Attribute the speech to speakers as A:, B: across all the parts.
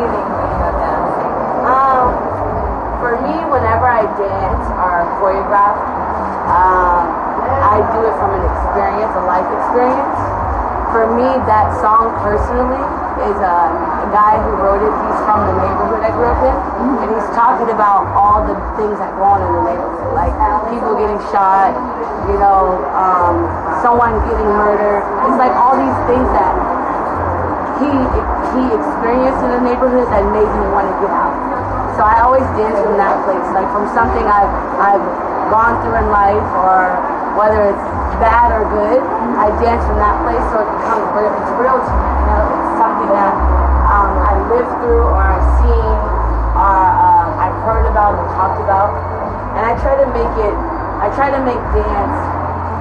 A: feeling when you're dancing?
B: For me, whenever I dance or choreograph, I do it from an experience, a life experience. For me, that song personally is a guy who wrote it. He's from the neighborhood I grew up in, and he's talking about all the things that go on in the neighborhood, like people getting shot, someone getting murdered. It's like all these things that he experienced in the neighborhood that made him want to get out. So I always dance from that place, like from something I've gone through in life, or whether it's bad or good, I dance from that place so it becomes real. It's real to me, it's something that I lived through, or I've seen, or I've heard about and talked about, and I try to make dance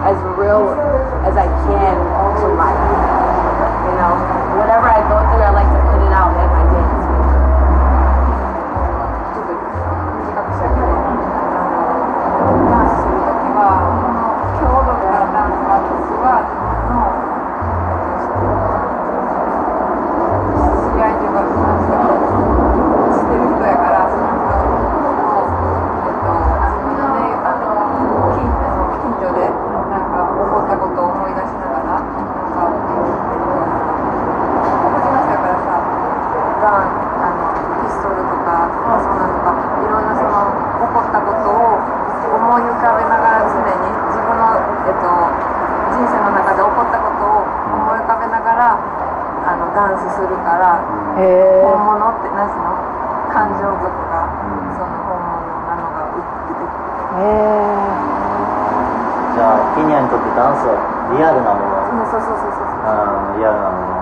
B: as real as I can to life. Whatever I go through, I like to put it out in my dance.
C: ケニアにとってダンスはリアルなもの。
B: そう
C: リアルなもの。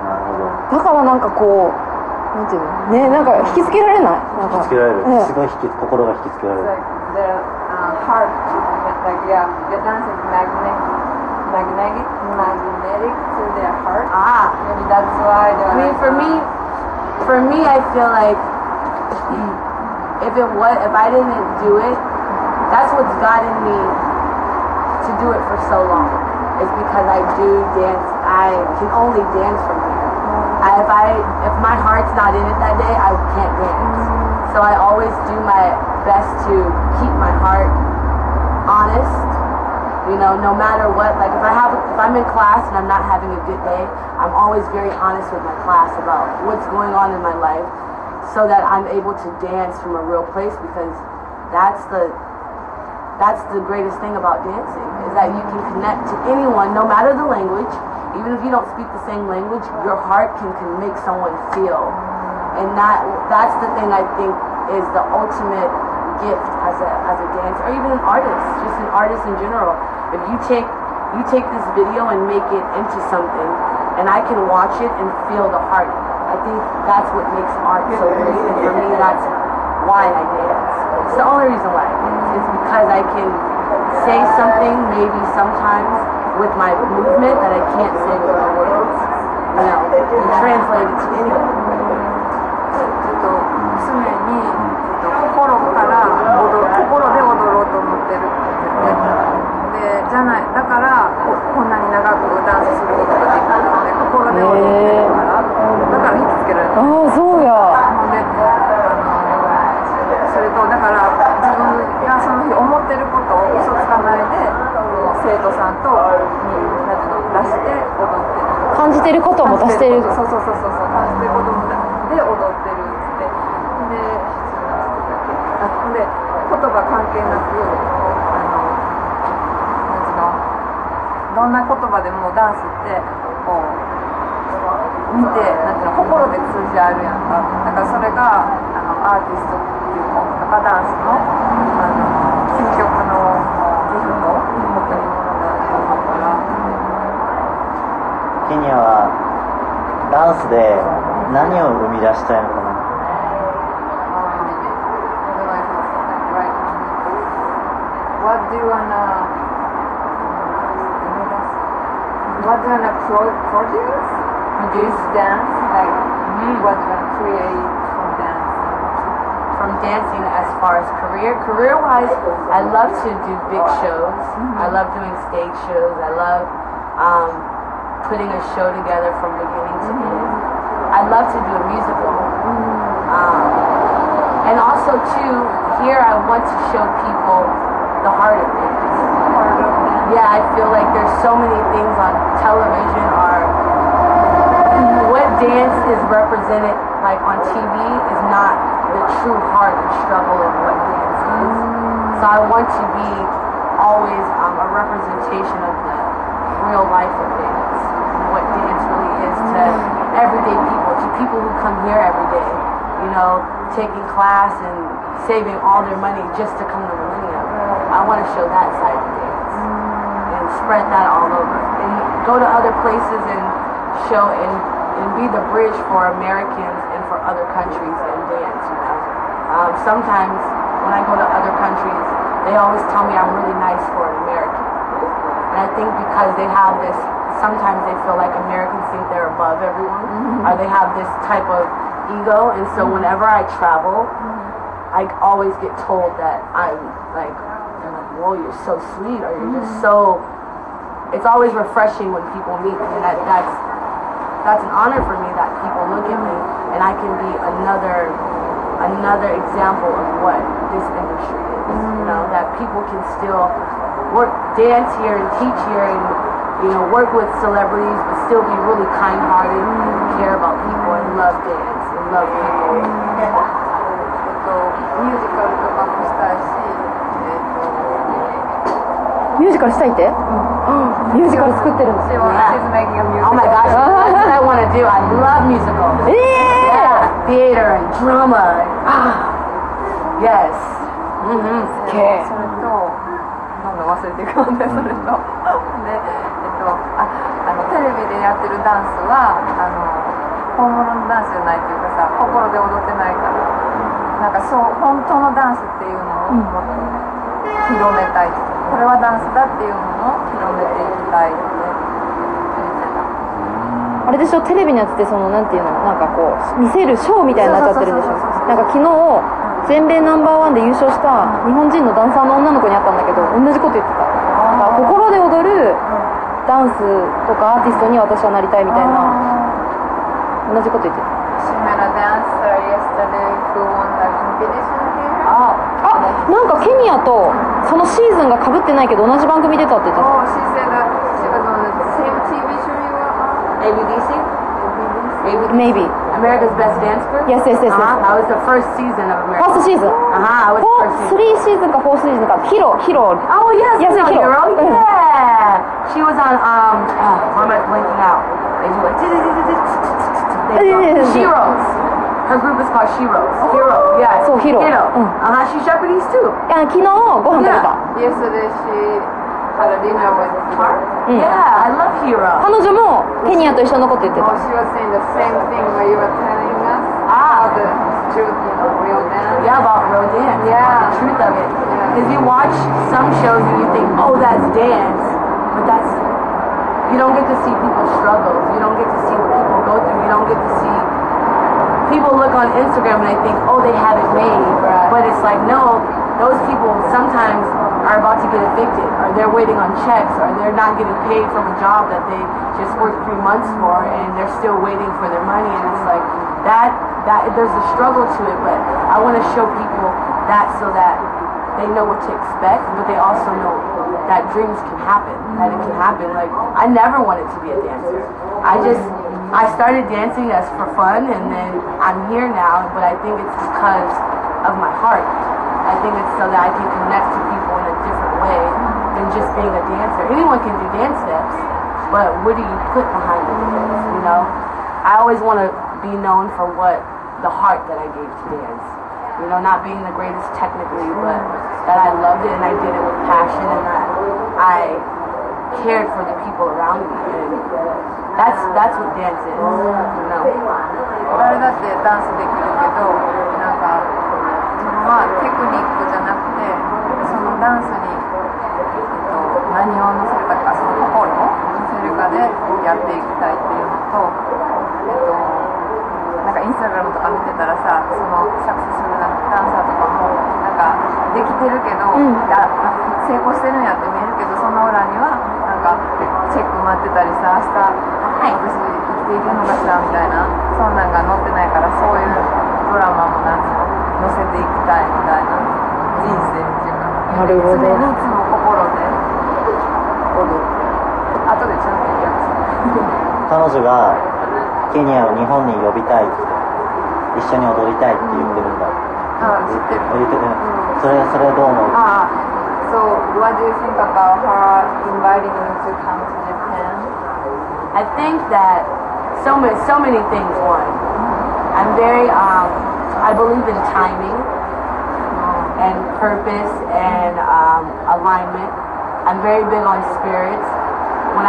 C: なるほど。
D: だからなんかこう、なんていうのね、なんか引きつけられない。なんか
C: 引きつけられる。すごい心が引きつけられる。
A: Heart, like your dance is magnetic to their heart. Maybe that's why.
B: I mean, for me, I feel like if I didn't do it, that's what's gotten me to do it for so long. Is because I do dance. I can only dance from here. If my heart's not in it that day, I can't dance. So I always do my best to keep my heart honest. No matter what. Like if I'm in class and I'm not having a good day, I'm always very honest with my class about what's going on in my life, so that I'm able to dance from a real place, because that's the greatest thing about dancing, is that you can connect to anyone, no matter the language. Even if you don't speak the same language, your heart can make someone feel. And that's the thing I think is the ultimate gift as a dancer, or even an artist, just an artist in general. If you take this video and make it into something, and I can watch it and feel the heart, I think that's what makes art so great, and for me that's why I dance. It's the only reason why I dance. It's because I can say something maybe sometimes with my movement that I can't say with my words. And translate it to anyone.
A: 常に心で踊ろうと思ってるってでじゃないだからこんなに長くダンスすることができるので心で踊ってるからだから引きつけられる。
D: そうや。
A: でそれとだから自分がその日思ってることを嘘つかないで生徒さんと出して踊ってる。
D: 感じてることも出してる。
A: そう感じてることもで踊ってるってで言葉関係なくどんな言葉でもダンスってこう見て心で通じ合えるやんか。だからそれがアーティストっていうかダンスの究極のギフト贈り物だと思うから。
C: ケニアはダンスで何を生み出したいのかな。
A: What do you wanna produce? Produce dance? Like what do you wanna create from dance?
B: From dancing, as far as career-wise, I love to do big shows. I love doing stage shows. I love putting a show together from beginning to end. I'd love to do a musical. And also too, here I want to show people the heart of dance. Yeah, I feel like there's so many things on television or what dance is represented like on TV is not the true heart and struggle of what dance is. So I want to be always a representation of the real life of dance and what dance really is to everyday people, to people who come here every day, you know, taking class and saving all their money just to come to Millennium. I want to show that side of dance and spread that all over and go to other places and show and be the bridge for Americans and for other countries in dance, you know. Sometimes when I go to other countries, they always tell me I'm really nice for an American. And I think because they have this, sometimes they feel like Americans think they're above everyone, or they have this type of ego, and so whenever I travel, I always get told that I'm like, they're like, whoa, you're so sweet, or you're just so, it's always refreshing when people meet me, and that's an honor for me that people look at me, and I can be another example of what this industry is, you know, that people can still dance here and teach here and, you know, work with celebrities but still be really kind-hearted, care about people and love dance and love people.
A: ミュージカルとかもしたいし、
D: ミュージカルしたいって？ミュージカル作ってるんですよ。
A: She's making a musical.
B: Oh my gosh, that's what I want to do. I love musicals. Yeah, theater and drama. Yes.
A: それとどんどん忘れていくので、それとでテレビでやってるダンスは本物のダンスじゃないっていうかさ、心で踊ってないから、なんかそう本当のダンスっていうのをもっと広めたい。これはダンスだっていうものを広めていきたいって言ってた。
D: あれでしょ、テレビのやつってそのなんていうの、なんかこう見せるショーみたいになっちゃってるんでしょ。なんか昨日全米ナンバーワンで優勝した日本人のダンサーの女の子に会ったんだけど、同じこと言ってた。なんか心で踊るダンスとかアーティストに私はなりたいみたいな、同じこと言ってた。
A: She met a dancer yesterday who won the competition here.
D: なんかケニアとそのシーズンが被ってないけど同じ番組出たって言ってた。
A: Oh, she said that she was on the same TV show you were on.
B: ABDC?
D: Maybe.
B: America's Best Dance Group?
D: Yes.
B: I was the first season of America.
D: First season.
B: I was the first season.
D: 3シーズンか4シーズンか。ヒロ。
B: Oh, yes,
D: Yes,
B: Hero.
D: Hero.
B: Yeah. She was on, why am I blanking out? They do like, Sheroes. Her group is called Sheroes. Hero, yeah.
D: So, Hero.
B: She's Japanese too.
D: 昨日ご飯食べた。
A: Yesterday she had a dinner with her.
B: Yeah, I love Hero.
D: 彼女もケニアと一緒のこと言ってた。
A: Oh, she was saying the same thing where you were telling us about the truth, you know, real dance.
B: Yeah, about real dance.
A: Yeah.
B: The truth of it. Because you watch some shows and you think, oh, that's dance. But that's, you don't get to see people's struggles. You don't get to see what people go through. You don't get to see, people look on Instagram and they think, oh, they have it made.
A: Right.
B: But it's like, no, those people sometimes are about to get evicted, or they're waiting on checks, or they're not getting paid from a job that they just worked 3 months for, and they're still waiting for their money. And it's like, that there's a struggle to it, but I want to show people that so that they know what to expect, but they also know that dreams can happen, that it can happen. Like, I never wanted to be a dancer. I started dancing as for fun, and then I'm here now, but I think it's because of my heart. I think it's so that I can connect to people in a different way than just being a dancer. Anyone can do dance steps, but what do you put behind the dance, you know? I always want to be known for what the heart that I gave to dance. You know, not being the greatest technically, but that I loved it and I did it with passion, and that I cared for the people around me. And that's what dance is, you know.
A: 誰だってダンスできるけど、なんか自分はテクニックじゃなくて、そのダンスに、何を乗せるかとか、その心を乗せるかでやっていきたいっていうのと、なんかインスタグラムとか見てたらさ、そのサクセスフルなダンサーとかもなんかできてるけど、成功してるんやって見えるけど、その裏にはなんかチェック待ってたりさ、明日、私生きていけるのかしらみたいな、そんなんが載ってないから、そういうドラマも載せていきたいみたいな、人生っていうか、
D: なるほど。
A: 常にいつも心で踊って、後でちゃんと訳す。
C: 彼女がケニアを日本に呼びたいって、一緒に踊りたいって言ってるんだ。
A: あ、知ってる。
C: 言ってる。それはどう思う？So,
A: what do you think about her inviting you to come to Japan?
B: I think that so many things. One, I'm very I believe in timing and purpose and alignment. I'm very big on spirits. When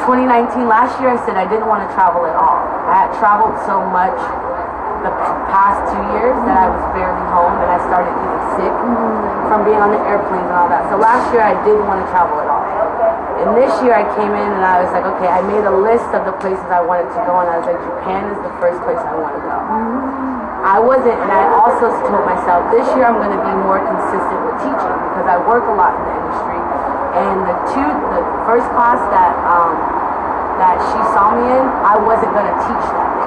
B: 2019 last year, I said I didn't want to travel at all. I had traveled so much the past 2 years that I was barely home, and I started getting sick from being on the airplanes and all that. So last year I didn't want to travel at all. And this year I came in and I was like, okay, I made a list of the places I wanted to go, and I was like, Japan is the first place I want to go. I wasn't, and I also told myself, this year I'm going to be more consistent with teaching because I work a lot in the industry. And the first class that she saw me in, I wasn't going to teach that day.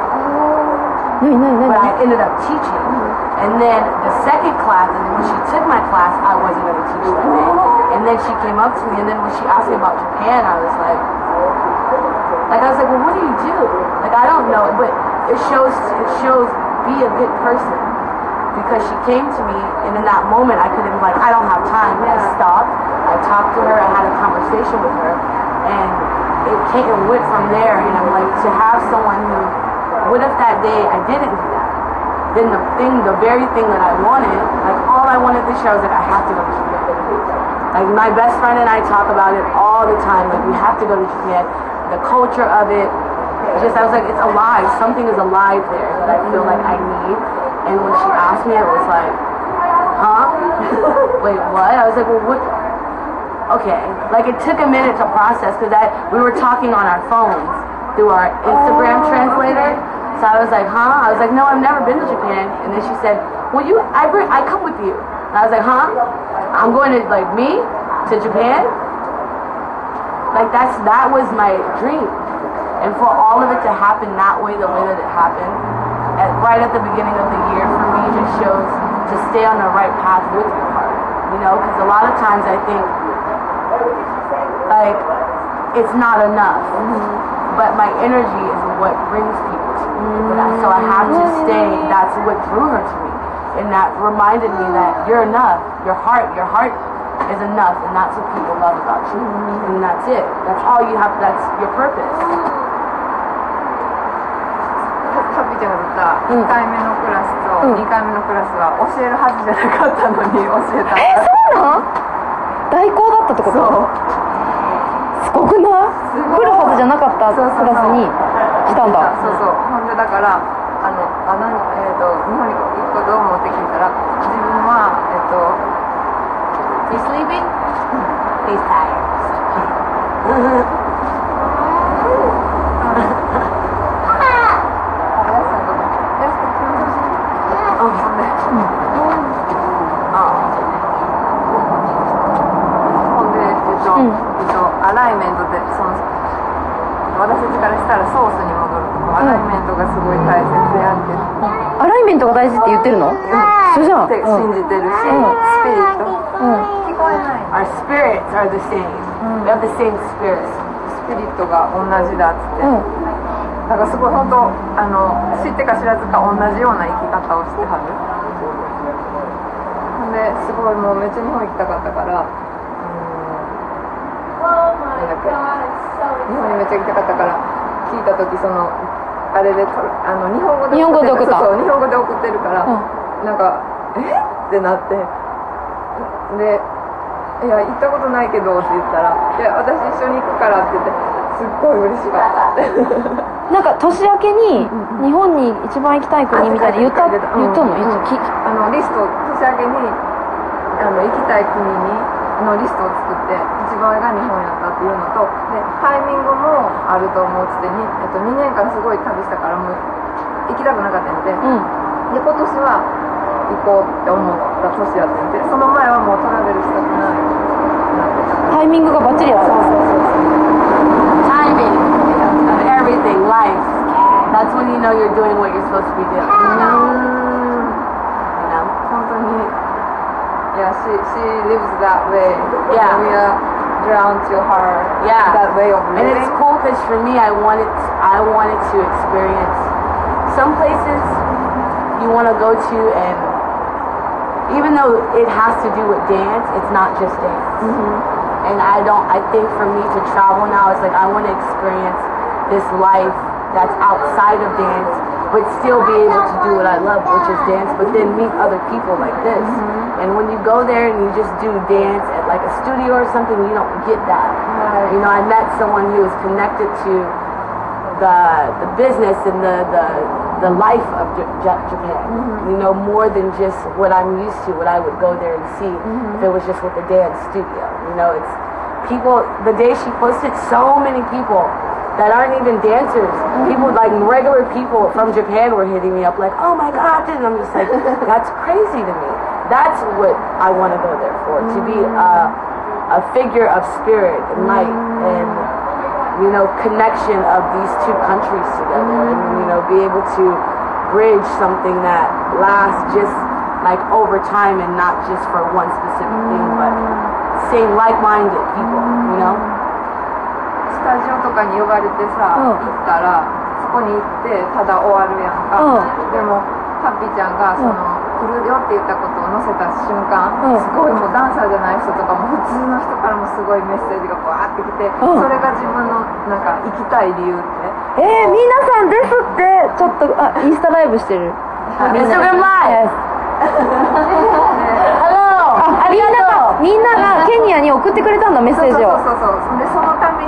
B: But I ended up teaching. And then the second class, and when she took my class, I wasn't going to teach that day. And then she came up to me, and then when she asked me about Japan, I was like, well, what do you do? Like, I don't know, but it shows be a good person. Because she came to me, and in that moment, I could have been like, I don't have time. But I stopped, I talked to her, I had a conversation with her, and it went from there. And I'm like, to have someone who, what if that day I didn't do that? Then the very thing that I wanted, like all I wanted this year, I was like, I have to go to Japan. Like my best friend and I talk about it all the time. Like we have to go to Japan. The culture of it, I was like, it's alive. Something is alive there that I feel like I need. And when she asked me, it was like, huh? Wait, what? I was like, well, what? Okay. Like it took a minute to process because we were talking on our phones through our Instagram translator. So I was like, huh? I was like, no, I've never been to Japan. And then she said, well, I come with you. And I was like, huh? I'm going to, like, me? To Japan? Like, that was my dream. And for all of it to happen that way, the way that it happened, right at the beginning of the year, for me, just shows to stay on the right path with your heart. You know, because a lot of times I think, like, it's not enough. But my energy is what brings people to me. So I have to stay. That's what drew her to me. And that reminded me that you're enough. Your heart is enough. And that's what people love about you. And that's it. That's all you have. That's your purpose.
A: ハッピーちゃんが言った1回目のクラスと2回目のクラスは教えるはずじゃなかったのに教えた。
D: そうなん？代行だったってこと？すごくない？来るはずじゃなかったクラスに来たんだ。
A: そうそう。ほんでだから日本に行くことを持って聞いたら自分は
B: You sleeping? He's tired.
A: アライメントで私たちからしたらソースに戻るとか、アライメントがすごい大切であって、
D: アライメントが大事って言ってるの？一緒じゃん。
A: って信じてるし、スピリット、聞こえない。
B: Our spirits are the same. We have the same spirits.
A: スピリットが同じだっつって、だからすごい本当知ってか知らずか同じような生き方をしてはる。ほんですごいもうめっちゃ日本行きたかったから。日本にめっちゃ行きたかったから聞いた時あれで日本語で送ってるから、なんかってなってでいや行ったことないけどって言ったらいや私一緒に行くからって言ってすっごい嬉しかったって
D: なんか年明けに日本に一番行きたい国みたいに言ったの？
A: リスト年明けに行きたい国のリストを作って一番上が日本やったっていうのとでタイミングもあると思うつってに、2年間すごい旅したからもう行きたくなかったんで、で今年は行こうって思った年やってんでその前はもうトラベルしたくないなってたから
D: タイミングがバッチリやった。
B: Time living, of everything, life. That's when you know you're doing what you're supposed to be doing. You know?
A: 本当に Yeah, she lives that way.
B: Yeah.
A: We are drawn to her.
B: Yeah.
A: That way of
B: And
A: living.
B: it's cool because for me, I wanted to experience some places you want to go to, and even though it has to do with dance, it's not just dance. And I think for me to travel now, it's like I want to experience this life that's outside of dance, but still be able to do what I love, which is dance, but then meet other people like this. And when you go there and you just do dance at like a studio or something, you don't get that.
A: Right.
B: You know, I met someone who was connected to the business and the life of Japan. You know, more than just what I'm used to, what I would go there and see if it was just with the dance studio. You know, it's people, the day she posted, so many people that aren't even dancers. People, like regular people from Japan were hitting me up like, oh my God, and I'm just like, that's crazy to me. That's what I want to go there for, to be a figure of spirit and light and, you know, connection of these two countries together and, you know, be able to bridge something that lasts just like over time and not just for one specific thing, but same like-minded people, you know?
A: スタジオとかに呼ばれてさ、行ったらそこに行ってただ終わるやんか、でもハッピーちゃんがその、来るよって言ったことを載せた瞬間、すごいもうダンサーじゃない人とかも普通の人からもすごいメッセージがバーってきて、それが自分のなんか行きたい理由って、
D: 皆さんですってちょっとインスタライブしてる。
B: Instagram Live! Hello!
D: みんながケニアに送ってくれたんだ、メッセージを。
A: そうでそのために、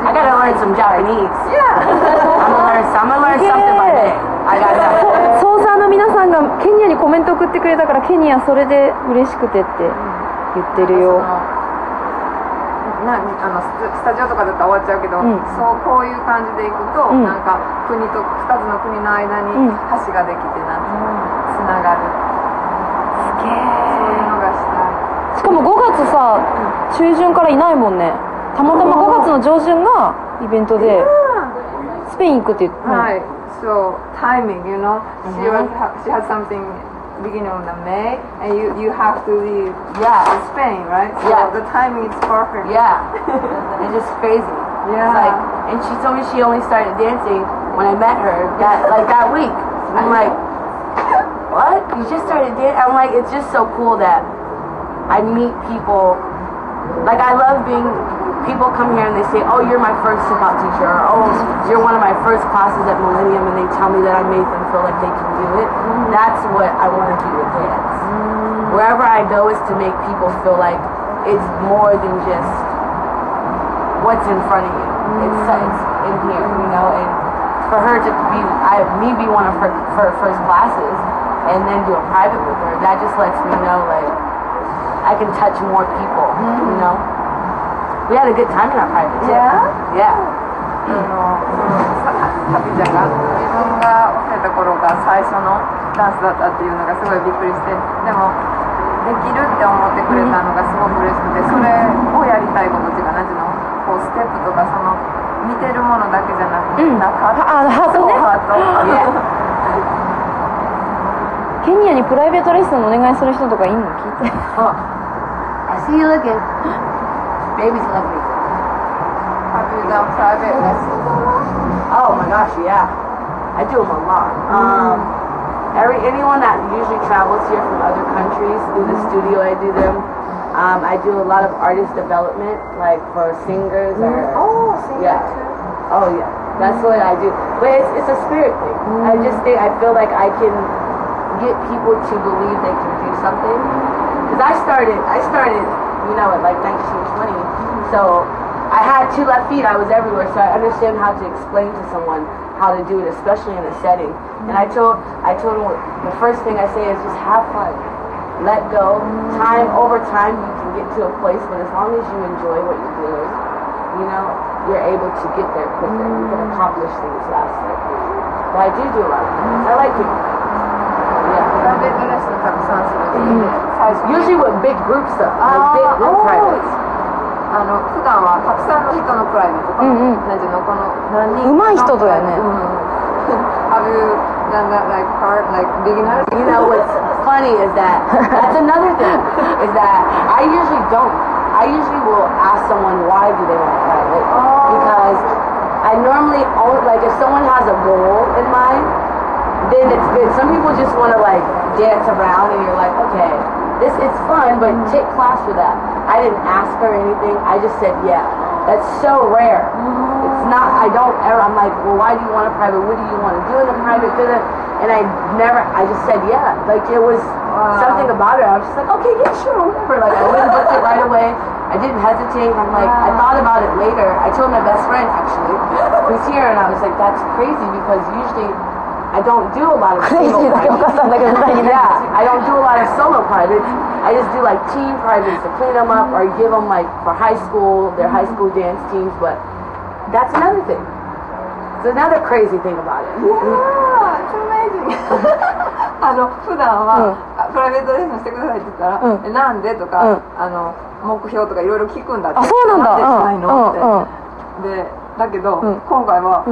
B: I gotta learn some Japanese. I'm gonna learn something by day. I got that.
D: ソーサーの皆さんがケニアにコメント送ってくれたから、ケニアそれで嬉しくてって言ってるよ。
A: スタジオとかだったら終わっちゃうけど、そうこういう感じでいくと、なんか国と2つの国の間に橋ができてなんてつながる。
D: すげえ。
A: そういうのがしたい。
D: しかも5月さ、中旬からいないもんね。たまたま5月の上旬がイベントでスペイン行くって言って、
A: はい、so timing, you know, she had something beginning of the May, and you have to leave to Spain, right? So the timing is perfect.
B: Yeah, it's just crazy.
A: Yeah.
B: It's like, and she told me she only started dancing when I met her that week. I'm like, what? You just started dancing? I'm like, it's just so cool that I meet people. Like, I love being, people come here and they say, oh, you're my first hip-hop teacher, or oh, you're one of my first classes at Millennium, and they tell me that I made them feel like they can do it. That's what I want to do with dance. Wherever I go is to make people feel like it's more than just what's in front of you. It's in here, you know, and for her to be one of her first classes and then do a private with her, that just lets me know, like, I can touch more people, you know? We had a good time in our private too.
A: Yeah? ハピちゃんが自分が教えた頃が最初のダンスだったっていうのがすごいびっくりして、でもできるって思ってくれたのがすごく嬉しくて、それをやりたいことっていうか、なんていうの、こうステップとかその見てるものだけじゃなくて、
D: ハートね。ケニアにプライベートレッスンお願いする人とかいんの？聞いて。
B: I see you looking. Baby's lovely.
A: Have you done private lessons?
B: Oh my gosh, yeah. I do them a lot. Anyone that usually travels here from other countries, through the studio I do them. I do a lot of artist development, like for singers or...
A: Yeah.
B: Oh yeah, that's what I do. But it's a spirit thing. I feel like I can get people to believe they can do something. Because I started, you know, at like 19, 20. So I had 2 left feet. I was everywhere. So I understand how to explain to someone how to do it, especially in a setting. And I told them, the first thing I say is just have fun. Let go. Over time, you can get to a place, but as long as you enjoy what you're doing, you know, you're able to get there quicker. You can accomplish things faster. But I do a lot of things. I like people.
A: Yeah.
B: Usually with big groups though. Like big group privates.
A: 普段はたくさんの人のプライベートとか、なんていうのこの何人
D: 上手い人とやね。
A: Have you done that like part like beginner?
B: You know what's funny is that that's another thing is that I usually don't. I usually will ask someone why do they want private because I normally only like if someone has a goal in mind, then it's good. Some people just want to like dance around and you're like, okay, it's fun, but take class for that. I didn't ask her anything. I just said yeah. That's so rare. It's not. I don't ever. I'm like, well, why do you want a private? What do you want to do in a private? And I never. I just said yeah. Like it was something about it. I was just like, okay, yeah, sure, whatever. Like I went and booked it right away. I didn't hesitate. I'm like, I thought about it later. I told my best friend actually, who's here, and I was like, that's crazy because usually I don't do a lot of solo privates. Yeah, I don't do a lot of solo privates. I just do like team privates to clean them up or give them like for high school, their high school dance teams. But that's another thing. It's another crazy thing about it.
A: Yeah, it's amazing. 普段は、プライベートレッスンしてくださいって言ったら、なんでとか、目標とかいろいろ聞くんだって。
D: あ、そうなんだ。
A: したいのって。で、だけど、今回は、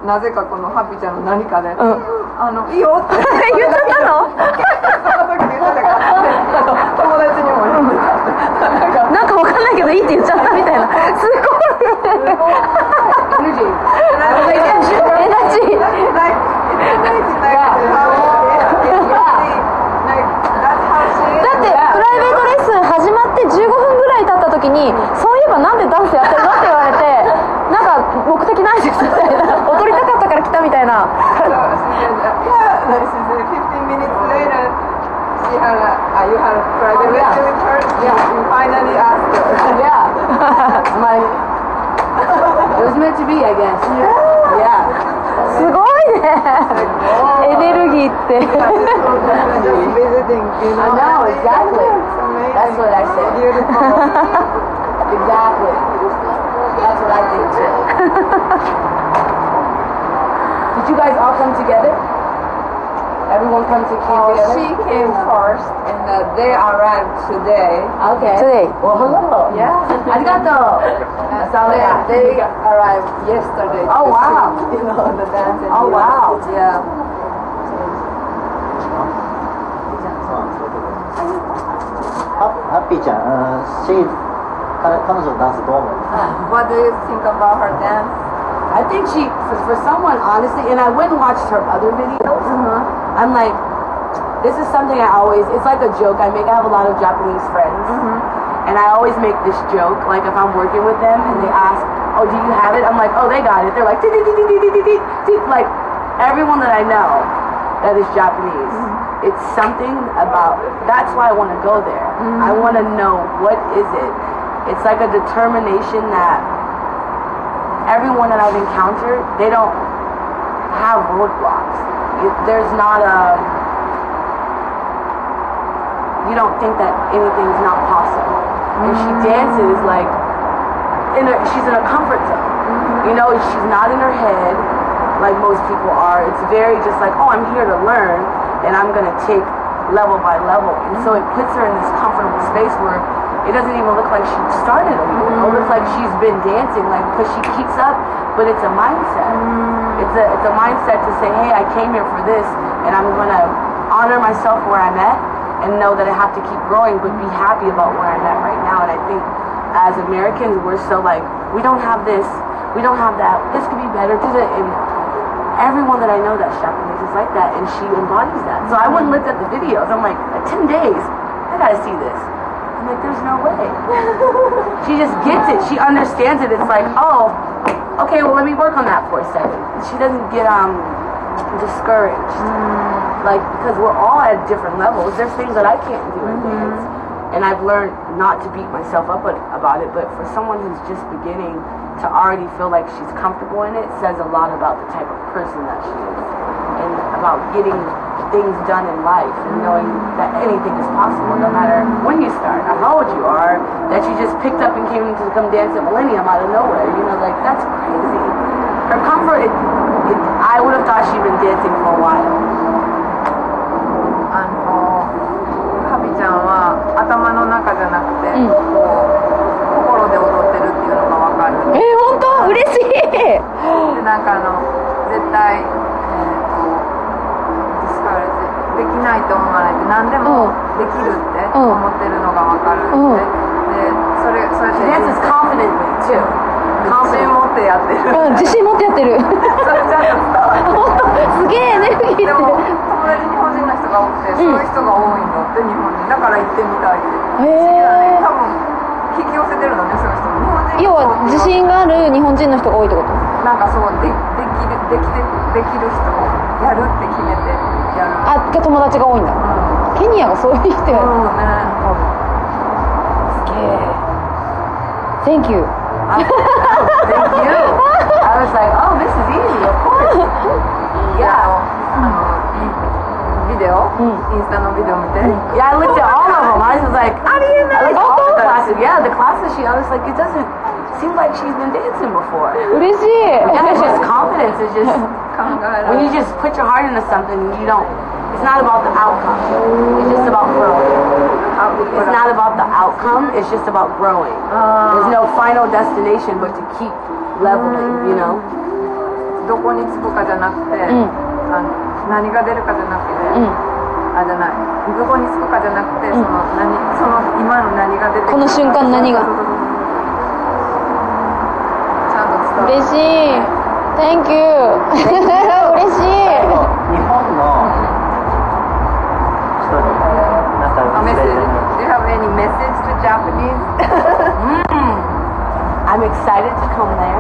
A: なぜかこのハッピーちゃんの何かで、いいよって
D: 言っちゃったの？
A: その時に言ってたから、友達にも言ってた。
D: なんかわかんないけどいいって言っちゃったみたいな。すごい。にそういえばなんでダンスやってるのって言われてなんか目的ないですみたいな踊りたかったから来たみたいな
A: 15 minutes later she had you had a private lesson with her you finally asked her
B: yeah it was meant to be I guess yeah
D: すごいねエネルギーって
A: visiting you know
B: I know exactly that's what I said exactly that's what I think too did you guys all come together everyone came together
A: she came first and they arrived today
B: okay
D: today
B: well hello
A: yeah
B: arigato
A: they arrived yesterday
B: oh wow
A: you know the dance and
B: oh wow
A: yeah
C: ハッピーちゃん、彼女のダンスどう思う？
A: What do you think about her dance?
B: I think she, for someone, honestly, and I went and watched her other videos, I'm like, this is something I always, it's like a joke I make. I have a lot of Japanese friends, and I always make this joke, like if I'm working with them and they ask, oh, do you have it? I'm like, oh, they got it. They're like, like everyone that I know that is Japanese. It's something about, that's why I want to go there. I want to know what is it. It's like a determination that everyone that I've encountered, they don't have roadblocks. There's not a, you don't think that anything's not possible. And she dances like, she's in a comfort zone. You know, she's not in her head like most people are. It's very just like, oh, I'm here to learn. And I'm going to take level by level. And so it puts her in this comfortable space where it doesn't even look like she started a move. It looks like she's been dancing, like, because she keeps up, but it's a mindset. It's a mindset to say, hey, I came here for this, and I'm going to honor myself where I'm at and know that I have to keep growing, but be happy about where I'm at right now. And I think as Americans, we're so like, we don't have this, we don't have that, this could be better, and everyone that I know that's Japanese is like that, and she embodies that. So I went and looked at the videos. I'm like, 10 days, I gotta see this. I'm like, there's no way. She just gets it. She understands it. It's like, oh, okay, well, let me work on that for a second. She doesn't get discouraged. Like, because we're all at different levels. There's things that I can't do in dance. And I've learned not to beat myself up about it, but for someone who's just beginning to already feel like she's comfortable in it says a lot about the type of person that she is and about getting things done in life and knowing that anything is possible no matter when you start or how old you are, that you just picked up and came to come dance at Millennium out of nowhere. You know, like, that's crazy. Her comfort, I would have thought she'd been dancing for a while.
A: ハビちゃんは頭の中じゃなくて、心なんか絶対できないと思わないで何でもできるって思ってるのが分かるって、でそれって
B: She dances confidently too.
A: 自信持ってやってる、
D: 自信持ってやってる
A: それちゃんと伝わる。
D: 本当すげえエネルギーって。
A: でも友達日本人の人が多くて、そういう人が多いんだって日本人だから行ってみたいって。多分引き寄せてるのね、そういう人も。日本人
D: 要は自信がある日本人の人が多いってこと？
A: なんかそうできる人をやるって決めてやる。
D: あ、友達が多いんだ。ケニアがそういう人やる。すげえ。Thank you.
B: Thank you. I was like, oh, this is easy, of course. Yeah.
A: ビデオ、インスタのビデオ見て。
B: Yeah, I looked at all of them. I was like, I looked at all the classes. Yeah, the classes I was like, it doesn't seem like she's been dancing before.
D: 嬉しい。
B: And it's just confidence. It's just when you just put your heart into something, you don't. It's not about the outcome. It's just about growing. It's not about the outcome. It's just about growing. There's no final destination, but to keep leveling. You know.
A: どこに着くかじゃなくて、何が出るかじゃなくて、じゃない。どこに着くかじゃなくて、その今の何が出てくるか。
D: この瞬間何が。
A: ちゃんと伝わる。
D: 嬉しい。Thank you. 嬉しい。
C: 日本の人になんか
A: メッセージ。Do you have any message to Japanese?
B: I'm excited to come there.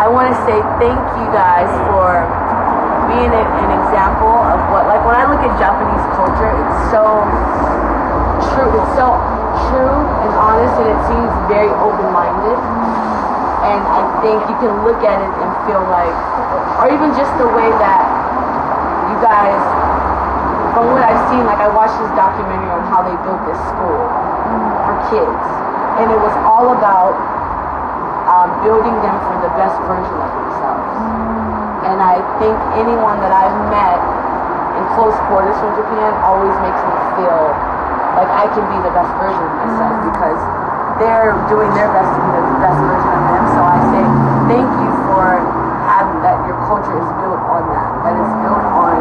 B: I want to say thank you guys for being an example of what, like when I look at Japanese culture, it's so true and honest, and it seems very open-minded. And I think you can look at it and feel like, or even just the way that you guys, from what I've seen, like I watched this documentary on how they built this school for kids, and it was all about building them for the best version of themselves. And I think anyone that I've met in close quarters from Japan always makes me feel like I can be the best version of myself because they're doing their best to be the best version of them. So I say thank you for having that. Your culture is built on that it's built on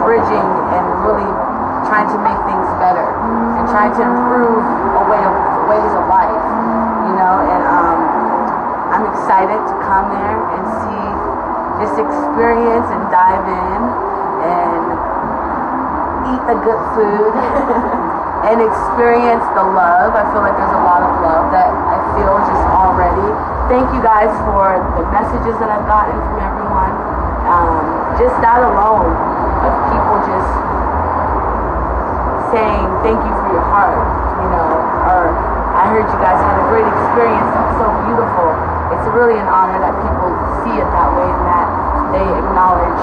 B: bridging and really trying to make things better and trying to improve ways of life, you know. And I'm excited to come there and see, just experience and dive in and eat the good food and experience the love. I feel like there's a lot of love that I feel just already. Thank you guys for the messages that I've gotten from everyone. Just that alone of people just saying thank you for your heart, you know, or I heard you guys had a great experience. That's so beautiful. It's really an honor that people see it that way and that they acknowledge,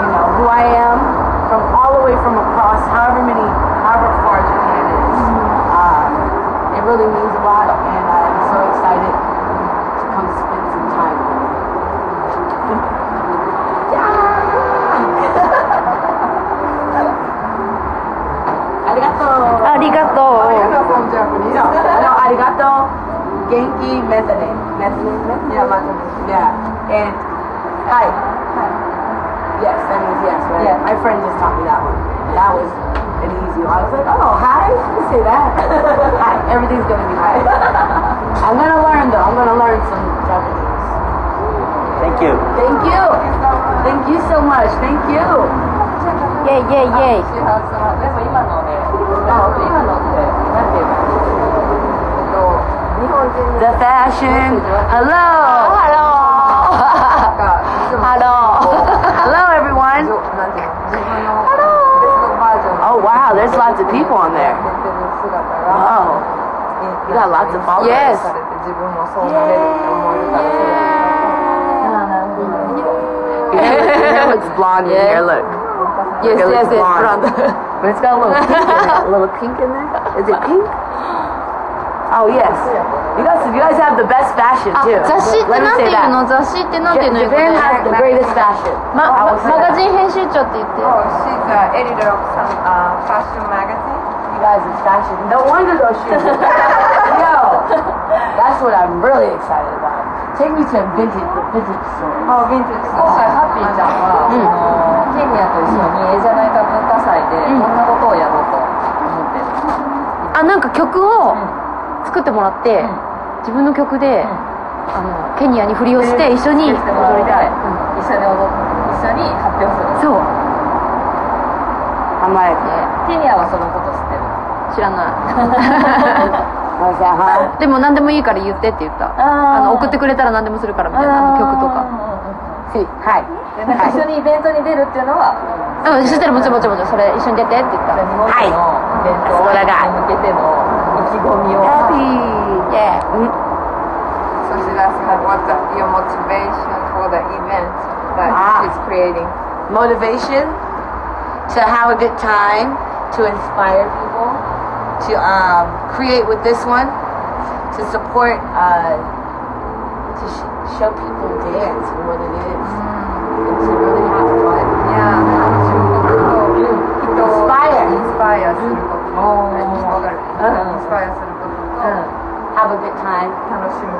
B: you know, who I am from all the way from across however far Japan is. It really means a lot, and I'm so excited to come spend some time with you. Arigato.
D: Arigato.
B: Arigato. Genki metane. Yeah. And hi. Yes, that means yes, right? Yeah. My friend just taught me that one. That was an easy one. I was like, oh, hi? You can say that. Hi. Everything's going to be hi. I'm going to learn, though. I'm going to learn some Japanese.
C: Thank you.
B: Thank you. Thank you so much. Thank you.
D: Yay, yay, yay.
A: でも今のってなんていうの日本人
B: The fashion. Hello. Hello, everyone. Oh, wow. There's lots of people on there. Wow. You got lots of followers.
D: Yes.
B: Your hair looks blonde in here. Look.
D: Yes,
B: Your hair
D: yes,
B: looks
D: yes,
B: blonde.
D: blonde.
B: But it's got a little pink in there. A little pink in there. Is it pink? Oh, yes. You guys have the best fashion, too.
D: 雑誌って
B: Let me
D: なんて
B: say
D: いうの
B: that.
D: 雑誌ってなんていうの
B: Japan has the greatest fashion.
D: マガジン編集長って言って
A: Oh, she's an editor of some fashion magazine
B: you guys is fashion. No wonder those shoes. Yo, that's what I'm really excited about. Take me to the vintage store.
A: あ、ヴィンテージ。
E: 今回ハッピーちゃんは、ケニアと一緒にエジャナイカ文化祭でこんなことをやろうと思ってる。
D: あ、なんか曲を作ってもらって、自分の曲で、ケニアに振りをして一緒に踊りたい。
E: 一緒に発表する。
D: そう。
B: I'm like,
E: ケニアはそのこと知ってる？
D: 知らない。
B: what's that, huh?
D: でも何でもいいから言ってって言った。送ってくれたら何でもするからみたいな曲とか。
B: See, hi.
E: でなんか一緒にイベントに出るっていうのは、
D: うん、そしたらもちろんそれ一緒に出てって言った。
E: 日本でのイベントに向けての意気込みを。
D: Yeah.
A: So she's asking like, what's your motivation for the event that she's creating?
B: Motivation to have a good time, to inspire people, to create with this one, to support, to show people dance and what it is, and to really have fun.
A: Yeah, インスパイアすること。インスパイアすることと。
B: Have a good time.
A: 楽しむ。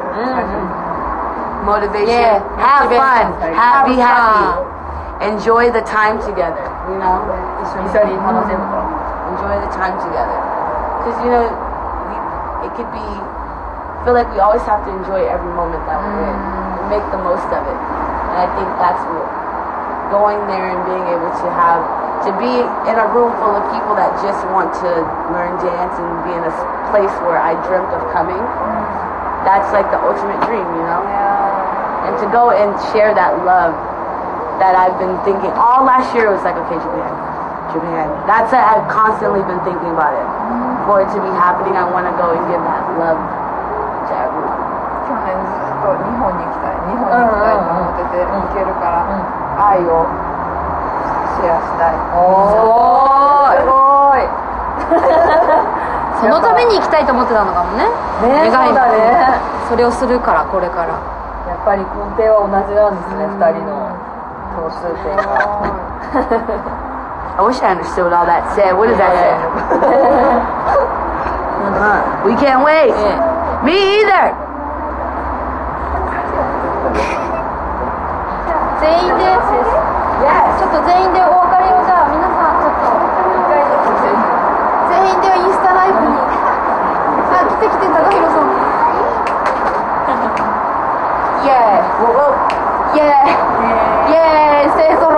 B: Motivation.
D: Yeah,
B: have fun. Be
D: fun.
B: happy. Enjoy the time together. You know.
E: 一緒に楽しむと。
B: Enjoy the time together. Because you know, it could be. I feel like we always have to enjoy every moment that we're in and make the most of it. And I think that's what going there and being able to be in a room full of people that just want to learn dance and be in a place where I dreamt of coming. That's like the ultimate dream, you know? And to go and share that love that I've been thinking all last year was like, okay, Japan. That's it. I've constantly been thinking about it. For it to be happening, I want to go and give that love to everyone.
A: 去年ずっと日本に行きたいと思ってて、行けるから愛をシェアしたい。
E: すごい。
D: そのために行きたいと思ってたのかもね。
E: ね、そうだね。
D: それをするからこれから。
E: やっぱり根底は同じなんですね、二人の共通点が。
B: I wish I understood what all that said. What does that say? We can't wait. Me either.
D: 全員で、ちょっと全員でお別れをじゃあ皆さんちょっと全員でインスタライブに来て高弘さんイエーイイエーイイエーイ勢ぞろ